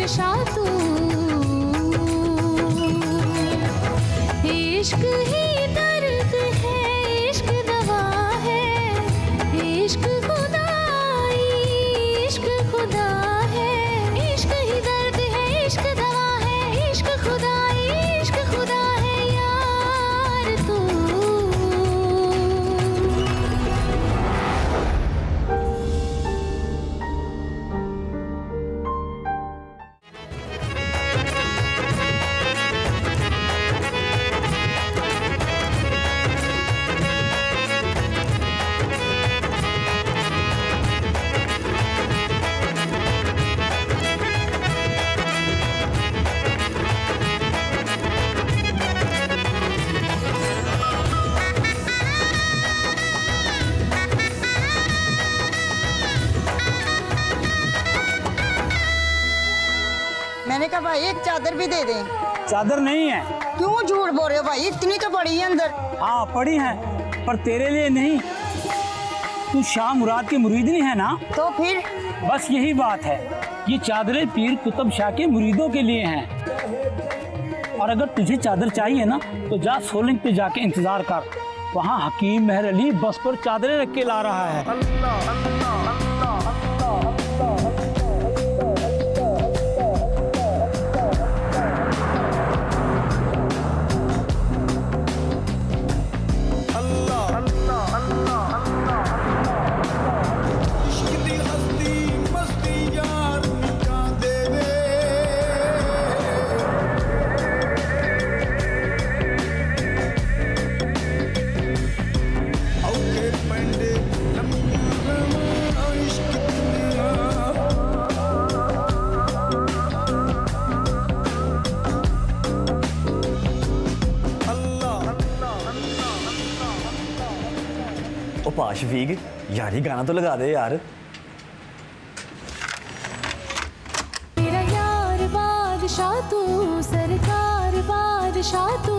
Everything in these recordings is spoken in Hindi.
शहनशाह तू, इश्क ही दर्द है, इश्क दवा है, इश्क खुदाई, इश्क खुदा है, इश्क ही दर्द है, इश्क दवा है, इश्क खुदाई, इश्क खुदा है यार तू। मैंने कहा भाई एक चादर भी दे दें। चादर नहीं है। क्यों झूठ बोल रहे हो भाई, इतनी तो पड़ी है अंदर। हाँ पड़ी है, पर तेरे लिए नहीं। तू शाह मुराद की मुरीदनी है ना? तो फिर बस यही बात है, ये चादरें पीर कुतुब शाह के मुरीदों के लिए हैं। और अगर तुझे चादर चाहिए ना तो जा सोलंग पे जाके इंतजार कर, वहाँ हकीम मेहर अली बस पर चादरें रख के ला रहा है। अल्लाह अल्लाह अल्लाह अल्लाह अल्लाह। शफीक यार, ये गाना तो लगा दे यार। मेरा यार बादशाह तू, सरकार बादशाह तू,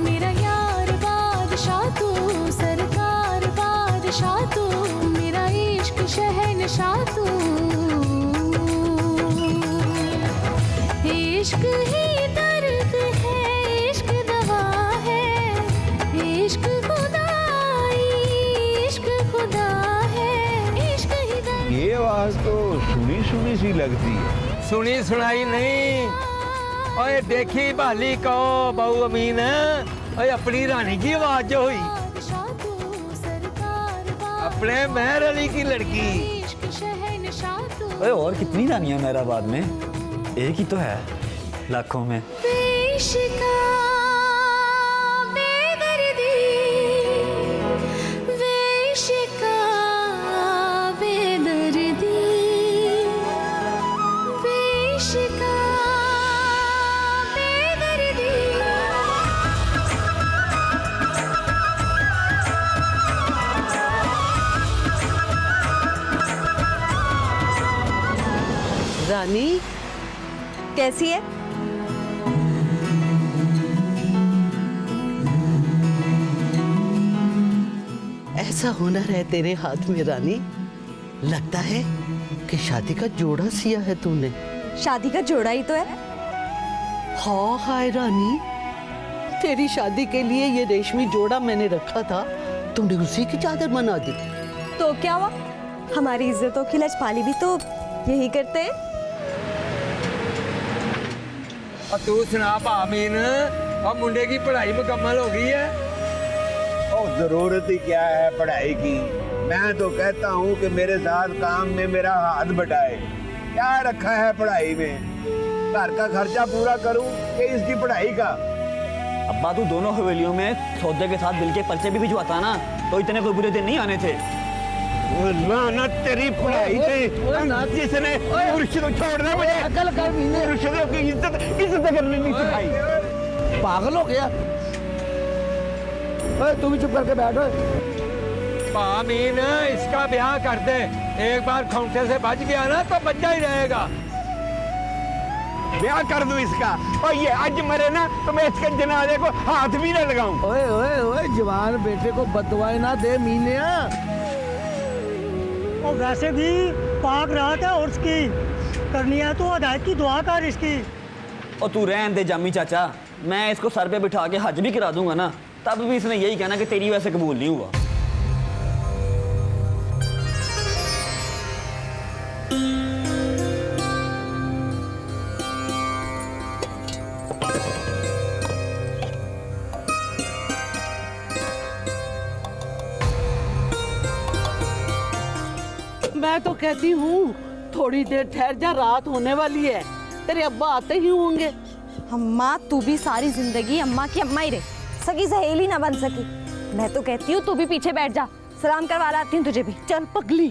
मेरा यार बादशाह तू, सरकार बादशाह तू, मेरा इश्क शहनशाह तू, इश्क ही दर्द है, इश्क दवा है, इश्क खुदाई, इश्क खुदा है, इश्क ही दर्द। ये आवाज तो सुनी सुनी सी लगती है। सुनी सुनाई नहीं। ओए देखी भाली कहो बहु अमीन, ओए अपनी रानी की आवाज जो हुई, अपने मेहर अली की लड़की। ओए और कितनी रानियां मेहराबाद में, एक ही तो है लाखों में। रानी कैसी है? ऐसा हुनर है तेरे हाथ में रानी, लगता है कि शादी का जोड़ा सिया है तूने। शादी का जोड़ा ही तो है। हाँ हाय रानी, तेरी शादी के लिए ये रेशमी जोड़ा मैंने रखा था, तूने उसी की चादर बना दी। तो क्या हुआ, हमारी इज्जतों की लजपाली भी तो यही करते हैं। और तू सुना भामीन, और मुंडे की पढ़ाई मुकम्मल हो गई है? और जरूरत ही क्या है पढ़ाई की, मैं तो कहता हूँ कि मेरे साथ काम में मेरा हाथ बटाए। क्या रखा है पढ़ाई में, घर का खर्चा पूरा करूँ कि इसकी पढ़ाई का। अब्बा तू दोनों हवेलियों में सौदे के साथ बिल के पर्चे भी भिजवाता ना, तो इतने कोई बुरे दिन नहीं आने थे। ना तेरी पढ़ाई से जिसने मुर्शिद छोड़ना, मुझे अकल कर, मुर्शिदों की इज्जत करनी नहीं सिखाई। पागल हो गया। तू भी चुप करके बैठो। भामीन इसका ब्याह कर दे, एक बार खौंटे से बच गया ना तो बच्चा ही रहेगा। ब्याह कर दूं इसका, और ये आज मरे ना तो मैं इसके जनाजे को हाथ भी ना लगाऊं। ओए ओए ओए, जवान बेटे को बददुआएं ना दे मीनिया। और वैसे भी पाक रात है और उसकी करनी है तो हिदायत की दुआ कर इसकी। और तू रहन दे जामी चाचा, मैं इसको सर पे बिठा के हज भी करा दूंगा ना, तब भी इसने यही कहना कि तेरी वजह से कबूल नहीं हुआ। मैं तो कहती हूँ थोड़ी देर ठहर जा, रात होने वाली है, तेरे अब्बा आते ही होंगे। अम्मा तू भी सारी जिंदगी अम्मा की अम्मा ही रहे, सगी सहेली ना बन सकी। मैं तो कहती हूँ तू भी पीछे बैठ जा, सलाम करवा लाती हूँ तुझे भी। चल पगली।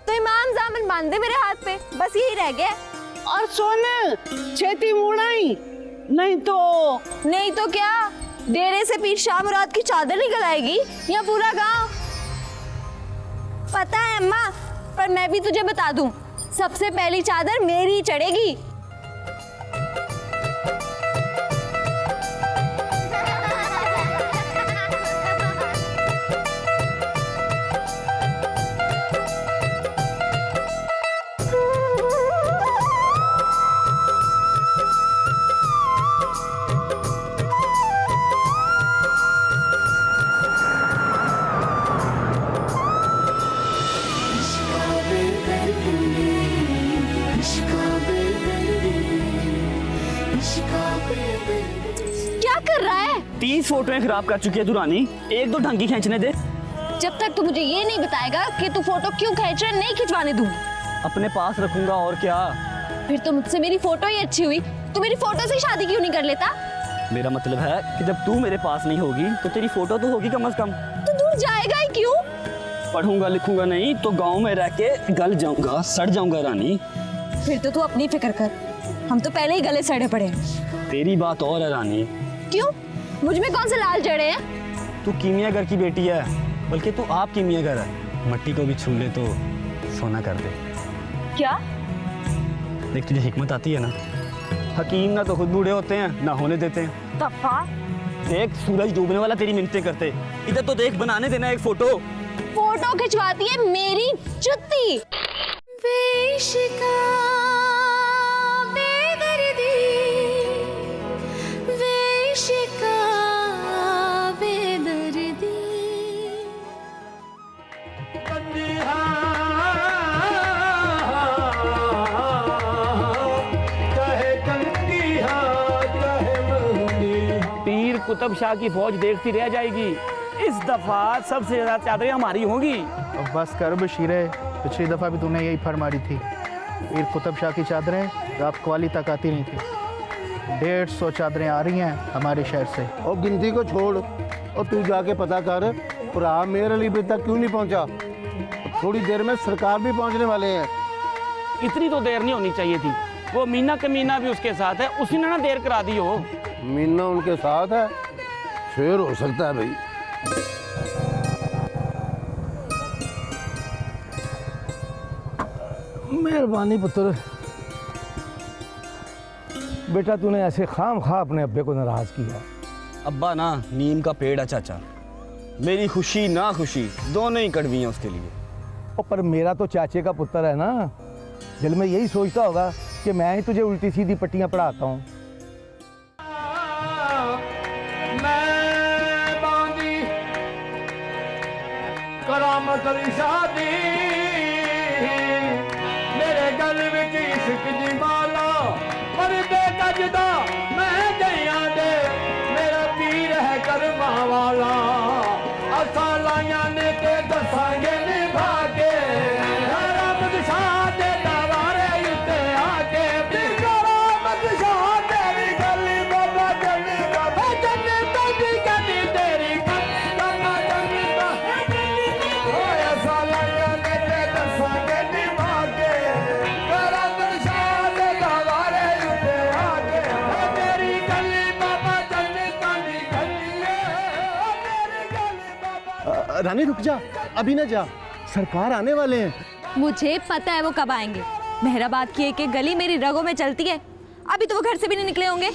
तो इमाम जामन बांध दे मेरे हाथ पे, बस यही रह गया। और सोने छेती मुड़ाई, नहीं तो क्या डेरे से पीर शाह मुराद की चादर निकल आएगी या पूरा गांव? पता है अम्मा, पर मैं भी तुझे बता दूं, सबसे पहली चादर मेरी ही चढ़ेगी। क्या कर रहा है? 30 फोटोएं खराब कर चुकी है तू रानी, एक दो ढंग की खींचने दे। जब तक तू मुझे ये नहीं बताएगा कि तू फोटो क्यों खींच रहा है, नहीं खिंचवाने दूंगी। अपने पास रखूंगा और क्या। फिर तो मुझसे मेरी फोटो ही अच्छी हुई, तू मेरी फोटो से शादी क्यों नहीं कर लेता? मेरा मतलब है कि जब तू मेरे पास नहीं होगी तो तेरी फोटो तो होगी कम से कम। तू दूर जाएगा ही क्यों? पढ़ूंगा लिखूंगा नहीं तो गांव में रह के गल जाऊंगा, सड़ जाऊंगा रानी। फिर तो तू अपनी फिक्र कर, हम तो पहले ही गले सड़े पड़े हैं। तेरी बात और है रानी। क्यों? मुझ में कौन से लाल जड़े हैं? तू कीमिया घर की बेटी है, बल्कि तू आप कीमिया घर है। मट्टी को भी छू ले तो सोना कर दे। क्या? देख तुझे हिकमत आती है ना, हकीम ना तो खुद बूढ़े होते हैं ना होने देते हैं। तफा देख सूरज डूबने वाला तेरी मिन्नतें करते, इधर तो देख बनाने देना एक फोटो। फोटो खिंचवाती है मेरी जुत्ती। बेशिका बेदर्दी, बेशिका बेदर्दी। पीर कुतुब शाह की फौज देखती रह जाएगी, इस दफा सबसे ज्यादा चादरें हमारी होंगी। अब बस कर बशीरे, पिछली दफ़ा भी तूने यही फर मारी थी। पीर कुतुब शाह की चादरें रात कवाली तक आती नहीं थी। 150 चादरें आ रही हैं हमारे शहर से। और गिनती को छोड़ और तू जाके पता कर भरा मेयर अली पे तक क्यों नहीं पहुंचा। थोड़ी देर में सरकार भी पहुंचने वाले हैं। इतनी तो देर नहीं होनी चाहिए थी, वो मीना कमीना भी उसके साथ है, उसी ने ना देर करा दी हो। मीना उनके साथ है, फिर हो सकता है भाई। मेहरबानी पुत्र, बेटा तूने ऐसे खाम खा अपने अब्बे को नाराज किया। अब्बा ना नीम का पेड़ है चाचा, मेरी खुशी ना खुशी दोनों ही कड़वी हैं उसके लिए। और पर मेरा तो चाचे का पुत्र है ना, दिल में यही सोचता होगा कि मैं ही तुझे उल्टी सीधी पट्टियां पढ़ाता हूँ। करामत अली शादी मेरे गल विच इश्क दी माला, पर बेकजदा मैं गया दे मेरा पीर है करमा वाला। असा लाया ने ते दसांगे निभा के करामत शाह दे दरबारे उत्ते आके। करामत शाह तेरी गली बाबा जली बाबा जली तेरी गली तेरी बाबा जली रानी रुक जा, अभी ना जा, सरकार आने वाले हैं। मुझे पता है वो कब आएंगे। मेहराबाद की एक एक गली मेरी रगों में चलती है, अभी तो वो घर से भी नहीं निकले होंगे।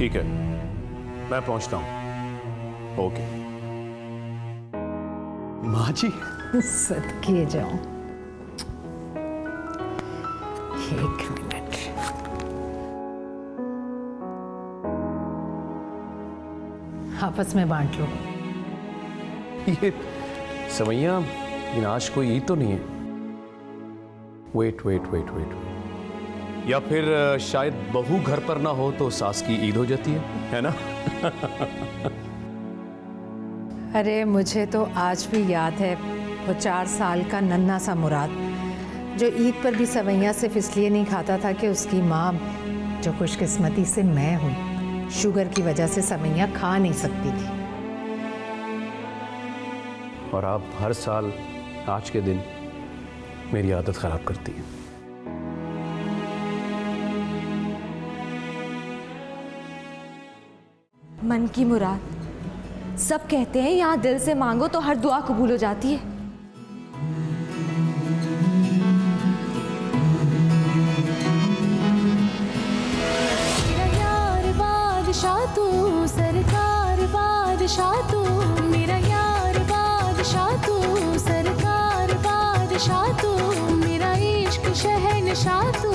ठीक है, मैं पहुंचता हूं। ओके। माँ जी, सदके जाओ। एक मिनट। आपस में बांट लो। ये सवैया आज कोई ईद तो नहीं है। वेट वेट वेट वेट, या फिर शायद बहू घर पर ना हो तो सास की ईद हो जाती है ना? अरे मुझे तो आज भी याद है वो 4 साल का नन्हा सा मुराद, जो ईद पर भी सवैया सिर्फ इसलिए नहीं खाता था कि उसकी माँ, जो खुशकिस्मती से मैं हूँ, शुगर की वजह से सवैया खा नहीं सकती थी। और आप हर साल आज के दिन मेरी आदत खराब करती हैं। मन की मुराद, सब कहते हैं यहाँ दिल से मांगो तो हर दुआ कबूल हो जाती है। मेरा यार बादशाह तू, सरकार बादशाह तू, मेरा यार बादशाह तू, सरकार बादशाह तू, मेरा इश्क शहनशाह तू।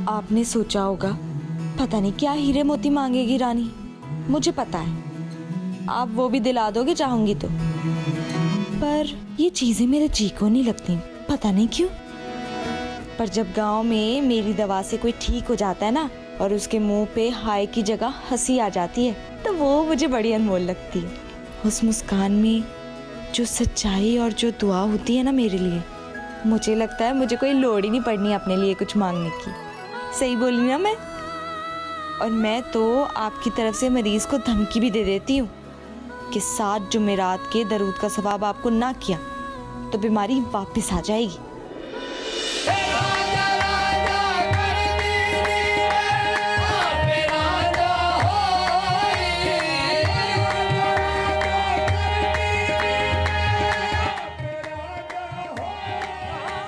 आपने सोचा होगा पता नहीं क्या हीरे मोती मांगेगी रानी। मुझे पता है आप वो भी दिला दोगे चाहूंगी तो, पर ये चीजें मेरे जी को नहीं लगती, पता नहीं क्यों। पर जब गांव में मेरी दवा से कोई ठीक हो जाता है ना, और उसके मुंह पे हाय की जगह हंसी आ जाती है, तो वो मुझे बड़ी अनमोल लगती है। उस मुस्कान में जो सच्चाई और जो दुआ होती है ना मेरे लिए, मुझे लगता है मुझे कोई लोड़ ही नहीं पड़नी अपने लिए कुछ मांगने की। सही बोली ना मैं? और मैं तो आपकी तरफ से मरीज को धमकी भी दे देती हूँ कि 7 जुमेरात के दरूद का सवाब आपको ना किया तो बीमारी वापस आ जाएगी।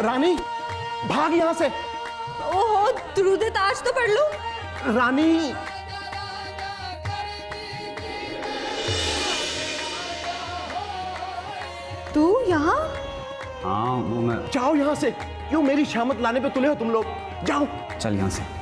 रानी भाग यहाँ से। ओहो, दुरूद ताज तो पढ़ लो। रानी तू यहाँ? हाँ वो मैं। जाओ यहाँ से, क्यों मेरी शामत लाने पे तुले हो तुम लोग? जाओ। चल यहाँ से।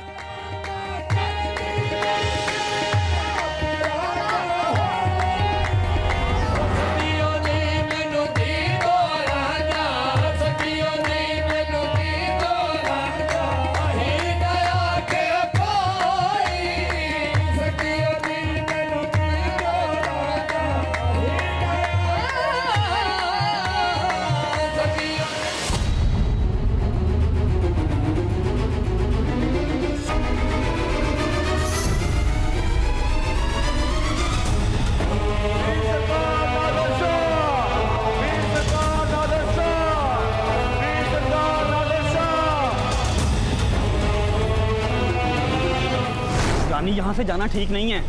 रानी यहाँ से जाना ठीक नहीं है।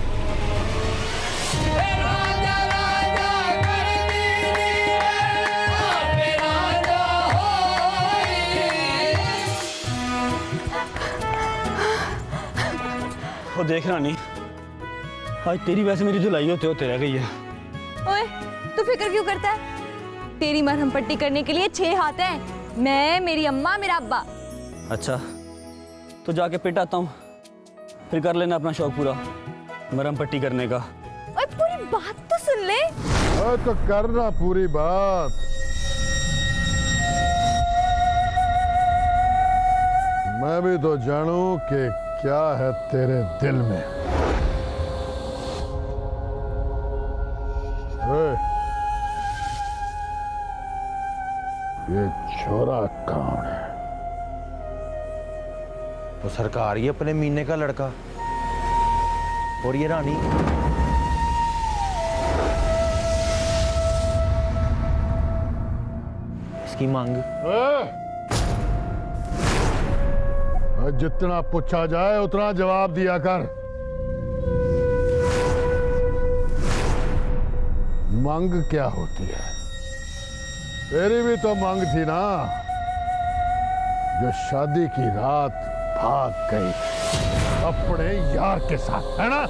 वो देख रानी, आज तेरी वैसे मेरी धुलाई होते होते रह गई है। ओए, तू फिक्र क्यों करता है? तेरी मरहम पट्टी करने के लिए 6 हाथ हैं। मैं, मेरी अम्मा, मेरा अब्बा। अच्छा तो जाके पिट आता हूँ, फिर कर लेना अपना शौक पूरा मरहम पट्टी करने का। ओए, पूरी बात तो सुन ले। तो करना पूरी बात। मैं भी तो जानूं कि क्या है तेरे दिल में। ये छोरा कौन है? वो सरकार ही अपने मीने का लड़का। और ये रानी इसकी मांग। जितना पूछा जाए उतना जवाब दिया कर। मांग क्या होती है? तेरी भी तो मांग थी ना, जो शादी की रात भाग गई अपने यार के साथ, है ना?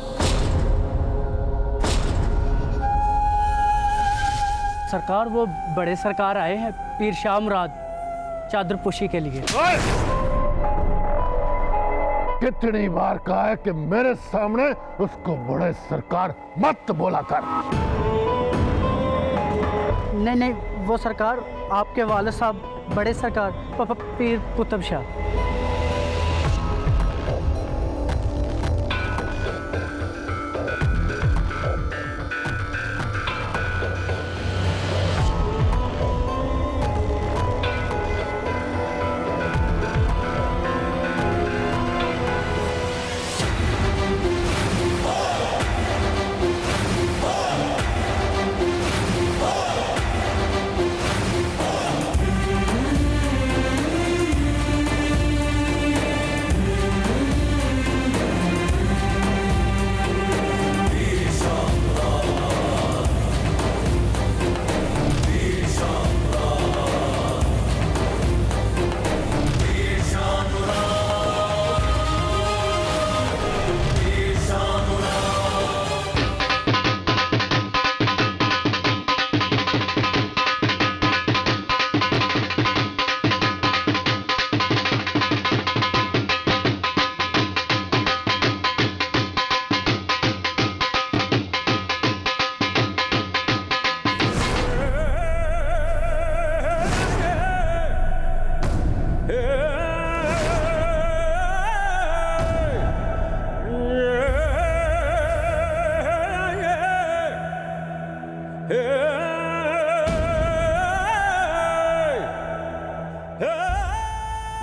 सरकार, वो बड़े सरकार आए हैं पीर शाह मुराद चादर पोशी के लिए। कितनी बार कहा है कि मेरे सामने उसको बड़े सरकार मत बोला कर। नहीं नहीं, वो सरकार आपके वालिद साहब बड़े सरकार पीर कुतुब शाह।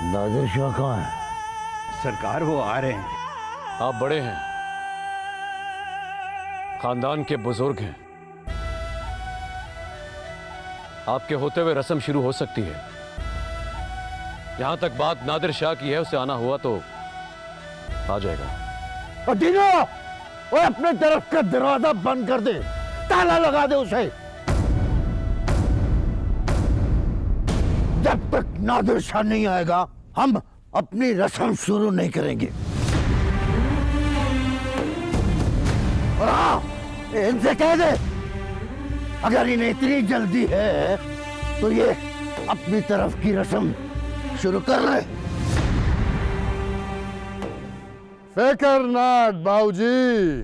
नादिर शाह कहाँ है? सरकार वो आ रहे हैं। आप बड़े हैं, खानदान के बुजुर्ग हैं, आपके होते हुए रस्म शुरू हो सकती है। यहां तक बात नादिर शाह की है, उसे आना हुआ तो आ जाएगा। तीनों, वो अपने तरफ का दरवाजा बंद कर दे, ताला लगा दे उसे। जब तक नादिर शाह नहीं आएगा हम अपनी रस्म शुरू नहीं करेंगे। और हाँ, इनसे कह दे अगर इन्हें इतनी जल्दी है तो ये अपनी तरफ की रस्म शुरू कर ले। फिकर नाट बाबूजी,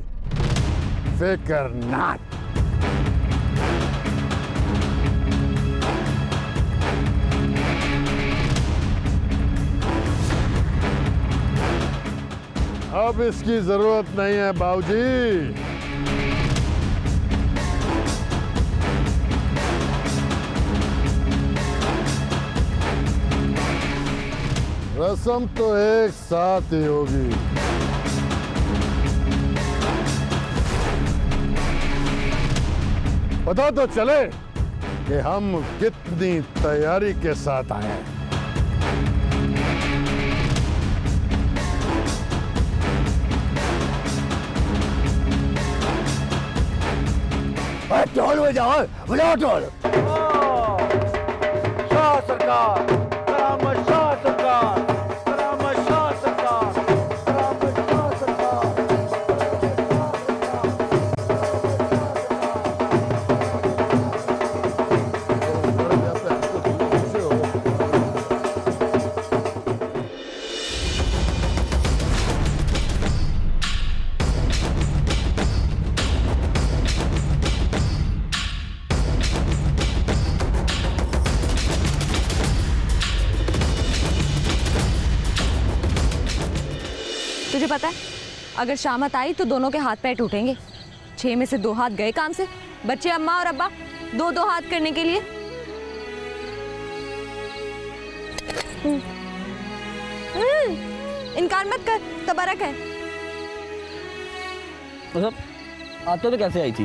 फिकर नाट। अब इसकी जरूरत नहीं है बाबूजी। रस्म तो एक साथ ही होगी। पता तो चले कि हम कितनी तैयारी के साथ आए हैं। ढोल बजाओ, बजाओ ढोल। शाह सरकार, सलामत शाह सरकार, सलामत शाह सरकार, सलामत शाह सरकार। पता है, अगर शामत आई तो दोनों के हाथ पैर टूटेंगे। 6 में से 2 हाथ गए काम से, बच्चे अम्मा और अब्बा 2-2 हाथ करने के लिए। इनकार मत कर, तबरक है। मतलब आते तो कैसे आई थी?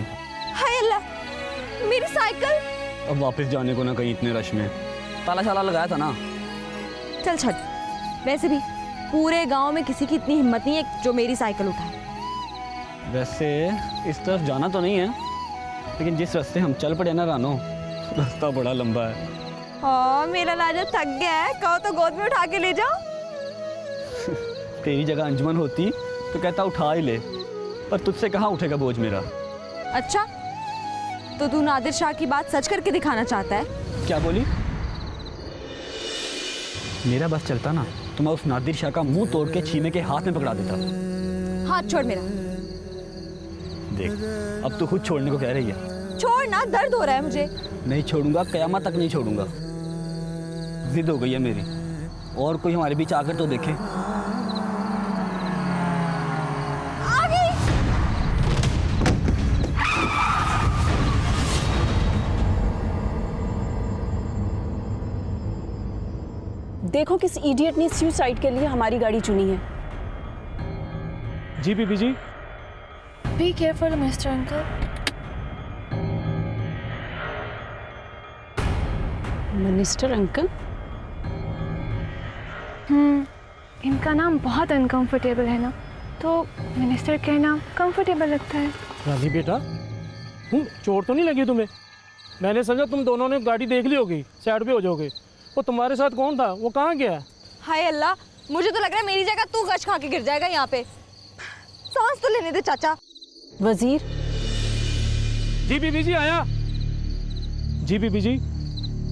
हाय अल्लाह, मेरी साइकिल। अब वापस जाने को ना कहीं इतने रश में, ताला शाला लगाया था ना। चल छट, वैसे भी पूरे गांव में किसी की इतनी हिम्मत नहीं है जो मेरी साइकिल उठाए। वैसे इस तरफ जाना तो नहीं है, लेकिन जिस रास्ते हम चल पड़े ना रानो, रास्ता बड़ा लंबा है। हाँ, मेरा राजा थक गया है, कहो तो गोद में उठा के ले जाओ। तेरी जगह अंजुमन होती तो कहता उठा ही ले, पर तुझसे कहाँ उठेगा बोझ मेरा। अच्छा, तो तू नादिर शाह की बात सच करके दिखाना चाहता है? क्या बोली? मेरा बस चलता ना तो मैं उस नादिर शाह का मुंह तोड़ के छीमे के हाथ में पकड़ा देता। हाथ छोड़ मेरा। देख, अब तो खुद छोड़ने को कह रही है। छोड़ ना, दर्द हो रहा है मुझे। नहीं छोड़ूंगा, कयामत तक नहीं छोड़ूंगा। जिद हो गई है मेरी। और कोई हमारे बीच आकर तो देखे। देखो किस इडियट ने सुसाइड के लिए हमारी गाड़ी चुनी है। जी बीबी जी। Be careful mister uncle. Minister uncle? इनका नाम बहुत अनकंफर्टेबल है ना, तो मिनिस्टर कहना कंफर्टेबल लगता है। रानी बेटा, चोट तो नहीं लगी तुम्हें? मैंने समझा तुम दोनों ने गाड़ी देख ली होगी, साइड पे हो जाओगे। वो तुम्हारे साथ कौन था? वो कहाँ गया? हाय अल्लाह, मुझे तो लग रहा है मेरी जगह तू गश खा के गिर जाएगा यहाँ पे। सांस तो लेने दे चाचा। वजीर। जी बीबी जी, आया। जी बीबी जी,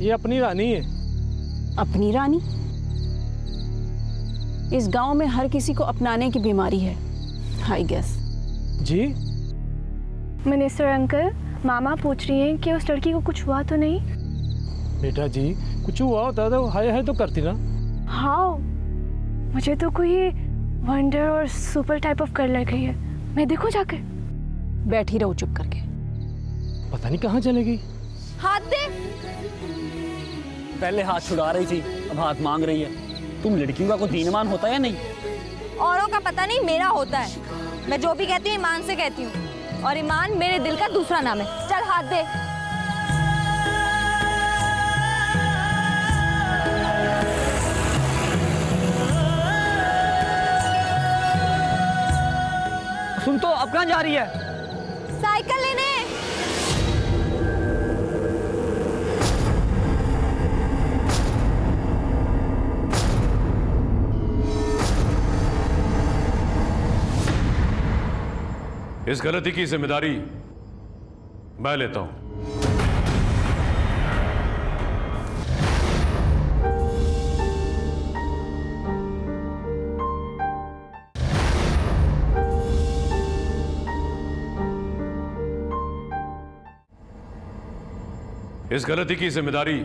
ये अपनी रानी है। अपनी रानी? इस गांव में हर किसी को अपनाने की बीमारी है, आई गेस। जी मिनिस्टर अंकल, मामा पूछ रही हैं कि उस लड़की को कुछ हुआ तो नहीं? बेटा जी, कुछ हुआ होता तो हाय हाय तो करती ना। हाँ, मुझे तो कोई वंडर और सुपर टाइप ऑफ कर लग गई है। मैं देखूं जाकर? बैठी रहो चुप करके। पता नहीं कहाँ चले गई। हाथ दे। पहले हाथ छुड़ा रही थी, अब हाथ मांग रही है। तुम लड़कियों का कोई दीनमान होता है या नहीं? औरों का पता नहीं, मेरा होता है। मैं जो भी कहती हूँ ईमान से कहती हूँ, और ईमान मेरे दिल का दूसरा नाम है। चल हाथ दे। सुन तो, अब कहाँ जा रही है? साइकिल लेने। इस गलती की जिम्मेदारी मैं लेता हूं। इस गलती की जिम्मेदारी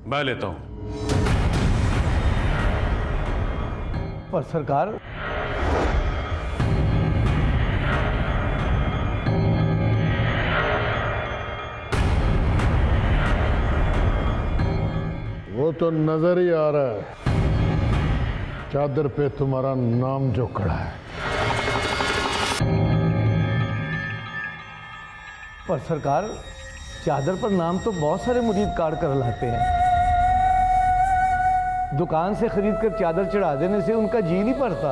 मैं लेता हूं। पर सरकार, वो तो नजर ही आ रहा है, चादर पे तुम्हारा नाम जो खड़ा है। पर सरकार, चादर पर नाम तो बहुत सारे मुरीद कार्ड कर लाते हैं। दुकान से खरीद कर चादर चढ़ा देने से उनका जी नहीं पड़ता।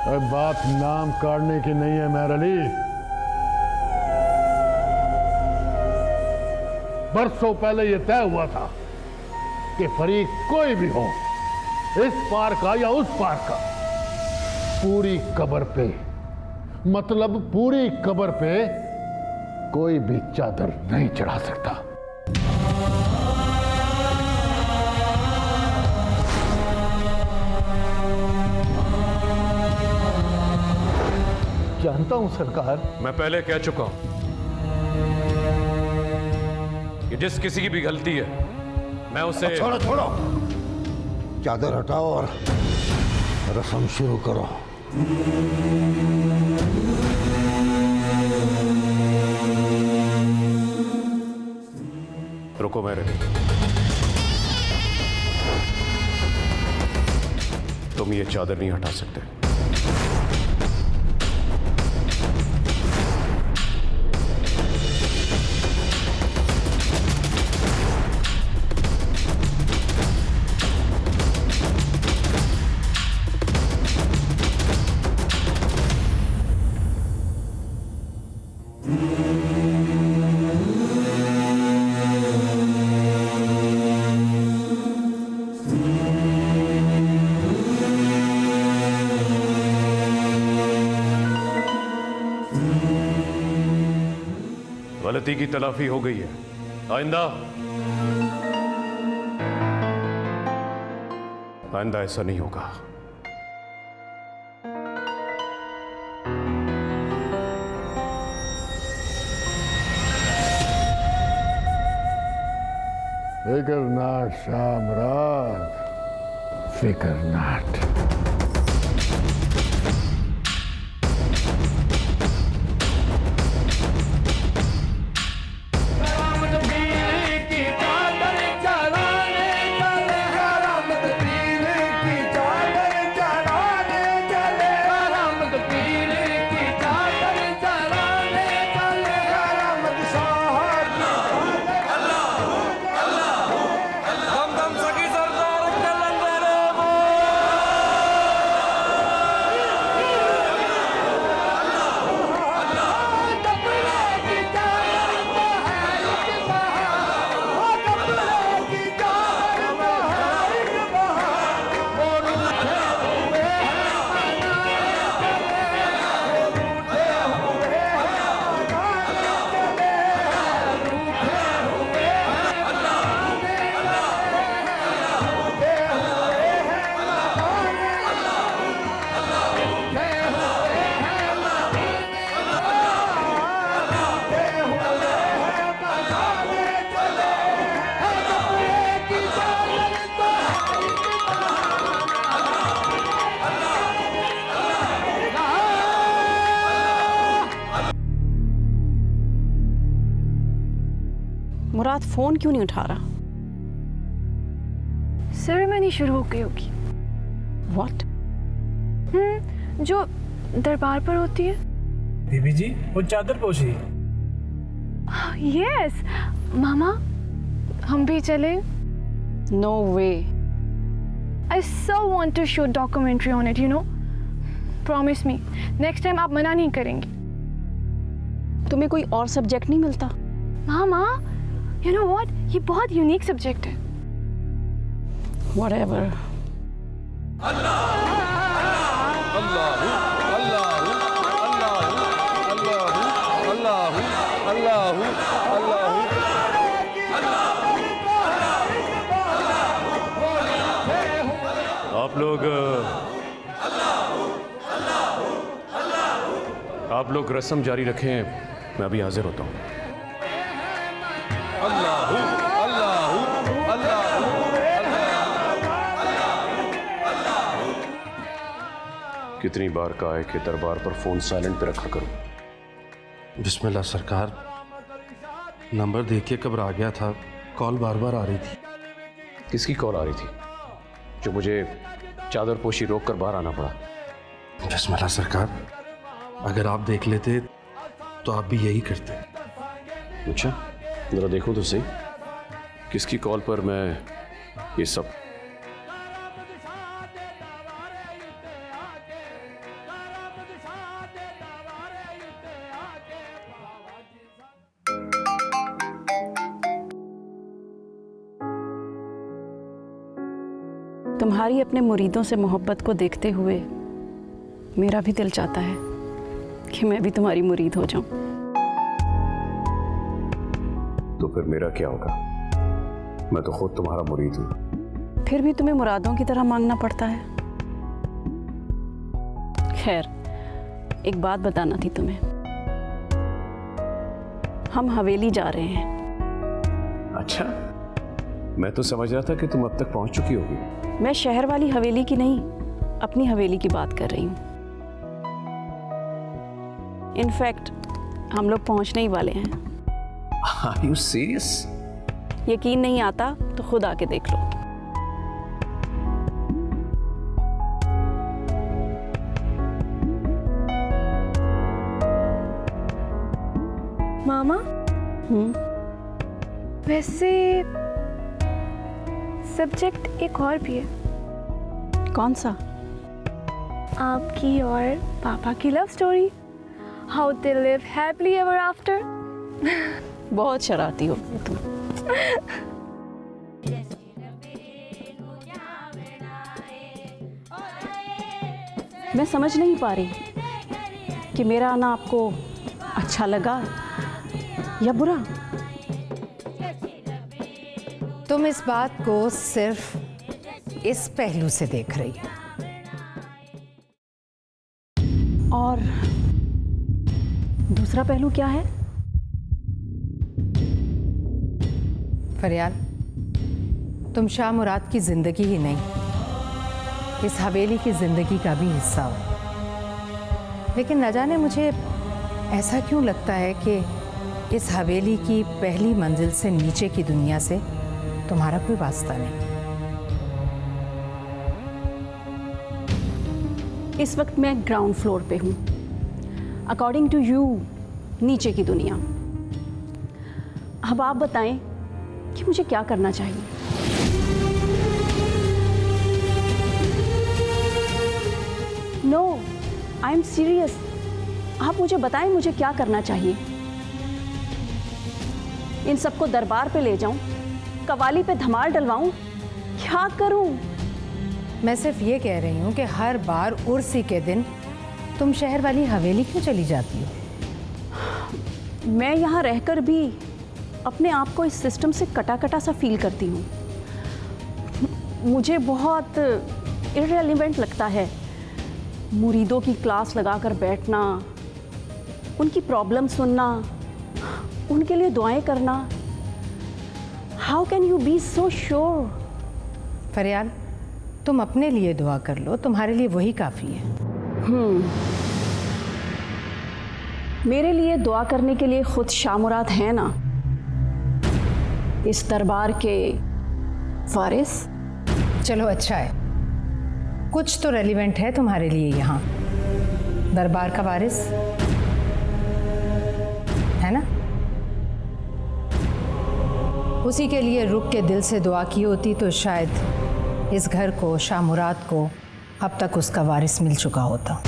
अब बात नाम काटने की नहीं है मेहर अली। बरसों पहले यह तय हुआ था कि फरीक कोई भी हो, इस पार का या उस पार का, पूरी कब्र पे, मतलब पूरी कब्र पे कोई भी चादर नहीं चढ़ा सकता। जानता हूं सरकार। मैं पहले कह चुका हूं कि जिस किसी की भी गलती है मैं उसे छोड़ो छोड़ो, चादर हटाओ और रस्म शुरू करो। रुको मैं रेडी। तुम ये चादर नहीं हटा सकते। गलती की तलाफी हो गई है। आइंदा ऐसा नहीं होगा। फिकर नाट शामराज, फिकर नाट। मुराद फोन क्यों नहीं उठा रहा? सेरेमनी शुरू हो गई होगी। व्हाट? जो दरबार पर होती है। बीबी जी वो चादर पोशी। यस मामा, हम भी चले। No way. I so want to shoot documentary on it, you know. Promise me. Next time आप मना नहीं करेंगे। तुम्हें कोई और सब्जेक्ट नहीं मिलता? मामा, you know what? ये बहुत यूनिक सब्जेक्ट है। Whatever. आप लोग रस्म जारी रखें, मैं अभी हाजिर होता हूँ। कितनी बार कहा है कि दरबार पर फोन साइलेंट पे रखा करो। बिस्मिल्लाह सरकार, नंबर देख के घबरा गया था, कॉल बार बार आ रही थी। किसकी कॉल आ रही थी जो मुझे चादर पोशी रोक कर बाहर आना पड़ा? बिस्मिल्लाह सरकार, अगर आप देख लेते तो आप भी यही करते। अच्छा, जरा देखो तो सही किसकी कॉल पर मैं ये सब। तुम्हारी अपने मुरीदों से मोहब्बत को देखते हुए मेरा भी दिल चाहता है कि मैं भी तुम्हारी मुरीद हो जाऊं। तो फिर मेरा क्या होगा? मैं तो खुद तुम्हारा मुरीद हूं। फिर भी तुम्हें मुरादों की तरह मांगना पड़ता है। खैर, एक बात बताना थी तुम्हें। हम हवेली जा रहे हैं। अच्छा, मैं तो समझ रहा था कि तुम अब तक पहुंच चुकी होगी। मैं शहर वाली हवेली की नहीं, अपनी हवेली की बात कर रही हूँ। इनफैक्ट हम लोग पहुंचने ही वाले हैं। Are you serious? यकीन नहीं आता तो खुद आके देख लो। मामा, वैसे सब्जेक्ट एक और भी है। कौन सा? आपकी और पापा की love story, how they live happily ever after. बहुत शरारती हो तुम। मैं समझ नहीं पा रही कि मेरा आना आपको अच्छा लगा या बुरा। तुम इस बात को सिर्फ इस पहलू से देख रही हो। और दूसरा पहलू क्या है? फरियाल, तुम शाह मुराद की जिंदगी ही नहीं, इस हवेली की जिंदगी का भी हिस्सा हो। लेकिन न जाने मुझे ऐसा क्यों लगता है कि इस हवेली की पहली मंजिल से नीचे की दुनिया से तुम्हारा कोई वास्ता नहीं। इस वक्त मैं ग्राउंड फ्लोर पे हूँ, अकॉर्डिंग टू यू नीचे की दुनिया। अब आप बताएं कि मुझे क्या करना चाहिए। No, I am serious. आप मुझे बताएं मुझे क्या करना चाहिए। इन सबको दरबार पे ले जाऊं, कवाली पे धमाल डलवाऊं, क्या करूं? मैं सिर्फ ये कह रही हूँ कि हर बार उर्सी के दिन तुम शहर वाली हवेली क्यों चली जाती हो? मैं यहाँ रहकर भी अपने आप को इस सिस्टम से कटा कटा सा फील करती हूँ। मुझे बहुत इररिलेवेंट लगता है मुरीदों की क्लास लगाकर बैठना, उनकी प्रॉब्लम सुनना, उनके लिए दुआएं करना। How can you be so sure? Faryal, तुम अपने लिए दुआ कर लो, तुम्हारे लिए वही काफ़ी है। मेरे लिए दुआ करने के लिए खुद शाह मुराद है ना, इस दरबार के वारिस। चलो अच्छा है, कुछ तो रेलिवेंट है तुम्हारे लिए यहाँ। दरबार का वारिस है ना? उसी के लिए रुक के दिल से दुआ की होती तो शायद इस घर को, शाह मुराद को अब तक उसका वारिस मिल चुका होता।